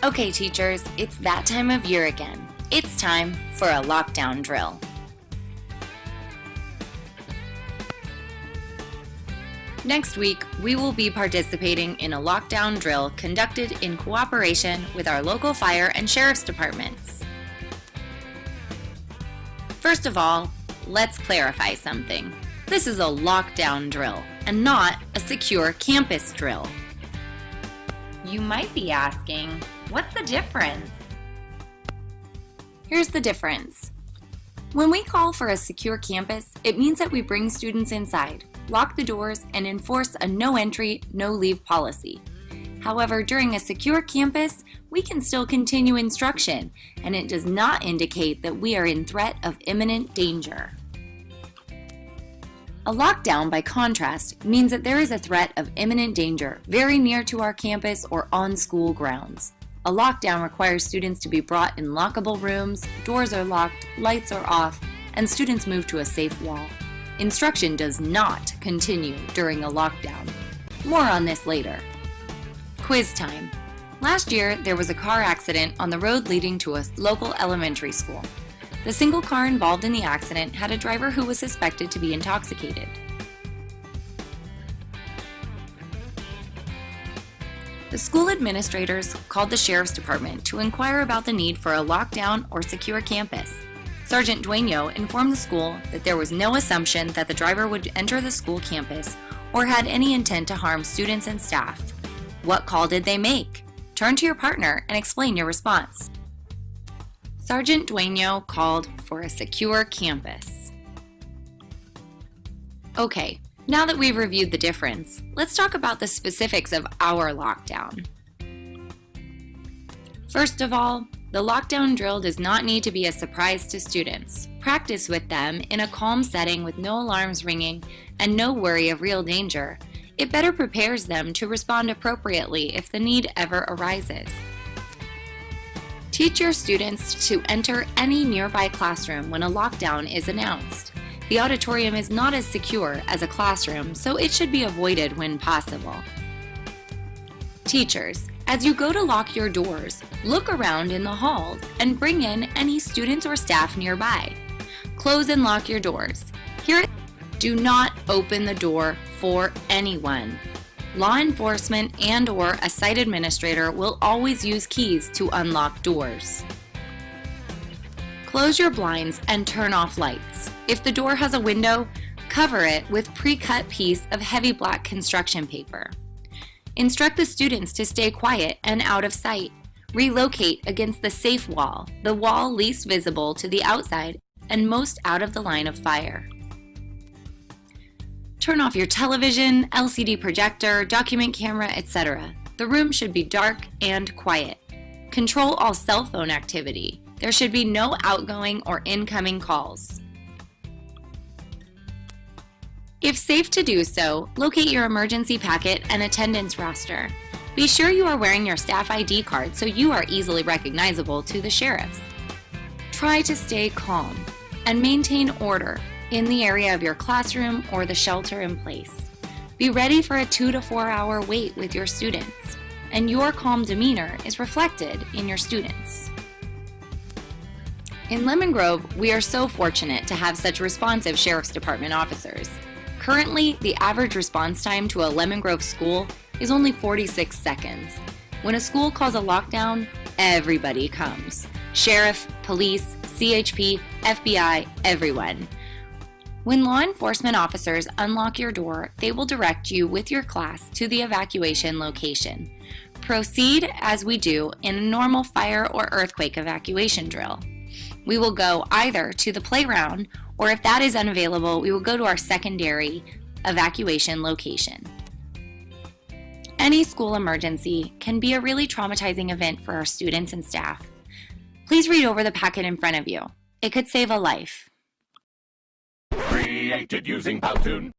Okay, teachers, it's that time of year again. It's time for a lockdown drill. Next week, we will be participating in a lockdown drill conducted in cooperation with our local fire and sheriff's departments. First of all, let's clarify something. This is a lockdown drill and not a secure campus drill. You might be asking, what's the difference? Here's the difference. When we call for a secure campus, it means that we bring students inside, lock the doors, and enforce a no entry, no leave policy. However, during a secure campus, we can still continue instruction, and it does not indicate that we are in threat of imminent danger. A lockdown, by contrast, means that there is a threat of imminent danger very near to our campus or on school grounds. A lockdown requires students to be brought in lockable rooms, doors are locked, lights are off, and students move to a safe wall. Instruction does not continue during a lockdown. More on this later. Quiz time. Last year, there was a car accident on the road leading to a local elementary school. The single car involved in the accident had a driver who was suspected to be intoxicated. The school administrators called the sheriff's department to inquire about the need for a lockdown or secure campus. Sergeant Dueño informed the school that there was no assumption that the driver would enter the school campus or had any intent to harm students and staff. What call did they make? Turn to your partner and explain your response. Sergeant Dueño called for a secure campus. Okay, now that we've reviewed the difference, let's talk about the specifics of our lockdown. First of all, the lockdown drill does not need to be a surprise to students. Practice with them in a calm setting with no alarms ringing and no worry of real danger. It better prepares them to respond appropriately if the need ever arises. Teach your students to enter any nearby classroom when a lockdown is announced. The auditorium is not as secure as a classroom, so it should be avoided when possible. Teachers, as you go to lock your doors, look around in the halls and bring in any students or staff nearby. Close and lock your doors. Here, do not open the door for anyone. Law enforcement and/or a site administrator will always use keys to unlock doors. Close your blinds and turn off lights. If the door has a window, cover it with pre-cut piece of heavy black construction paper. Instruct the students to stay quiet and out of sight. Relocate against the safe wall, the wall least visible to the outside and most out of the line of fire. Turn off your television, LCD projector, document camera, etc. The room should be dark and quiet. Control all cell phone activity. There should be no outgoing or incoming calls. If safe to do so, locate your emergency packet and attendance roster. Be sure you are wearing your staff ID card so you are easily recognizable to the sheriffs. Try to stay calm and maintain order in the area of your classroom or the shelter in place. Be ready for a 2 to 4 hour wait with your students, and your calm demeanor is reflected in your students. In Lemon Grove, we are so fortunate to have such responsive Sheriff's Department officers. Currently, the average response time to a Lemon Grove school is only 46 seconds. When a school calls a lockdown, everybody comes. Sheriff, police, CHP, FBI, everyone. When law enforcement officers unlock your door, they will direct you with your class to the evacuation location. Proceed as we do in a normal fire or earthquake evacuation drill. We will go either to the playground, or if that is unavailable, we will go to our secondary evacuation location. Any school emergency can be a really traumatizing event for our students and staff. Please read over the packet in front of you. It could save a life. Created using Powtoon.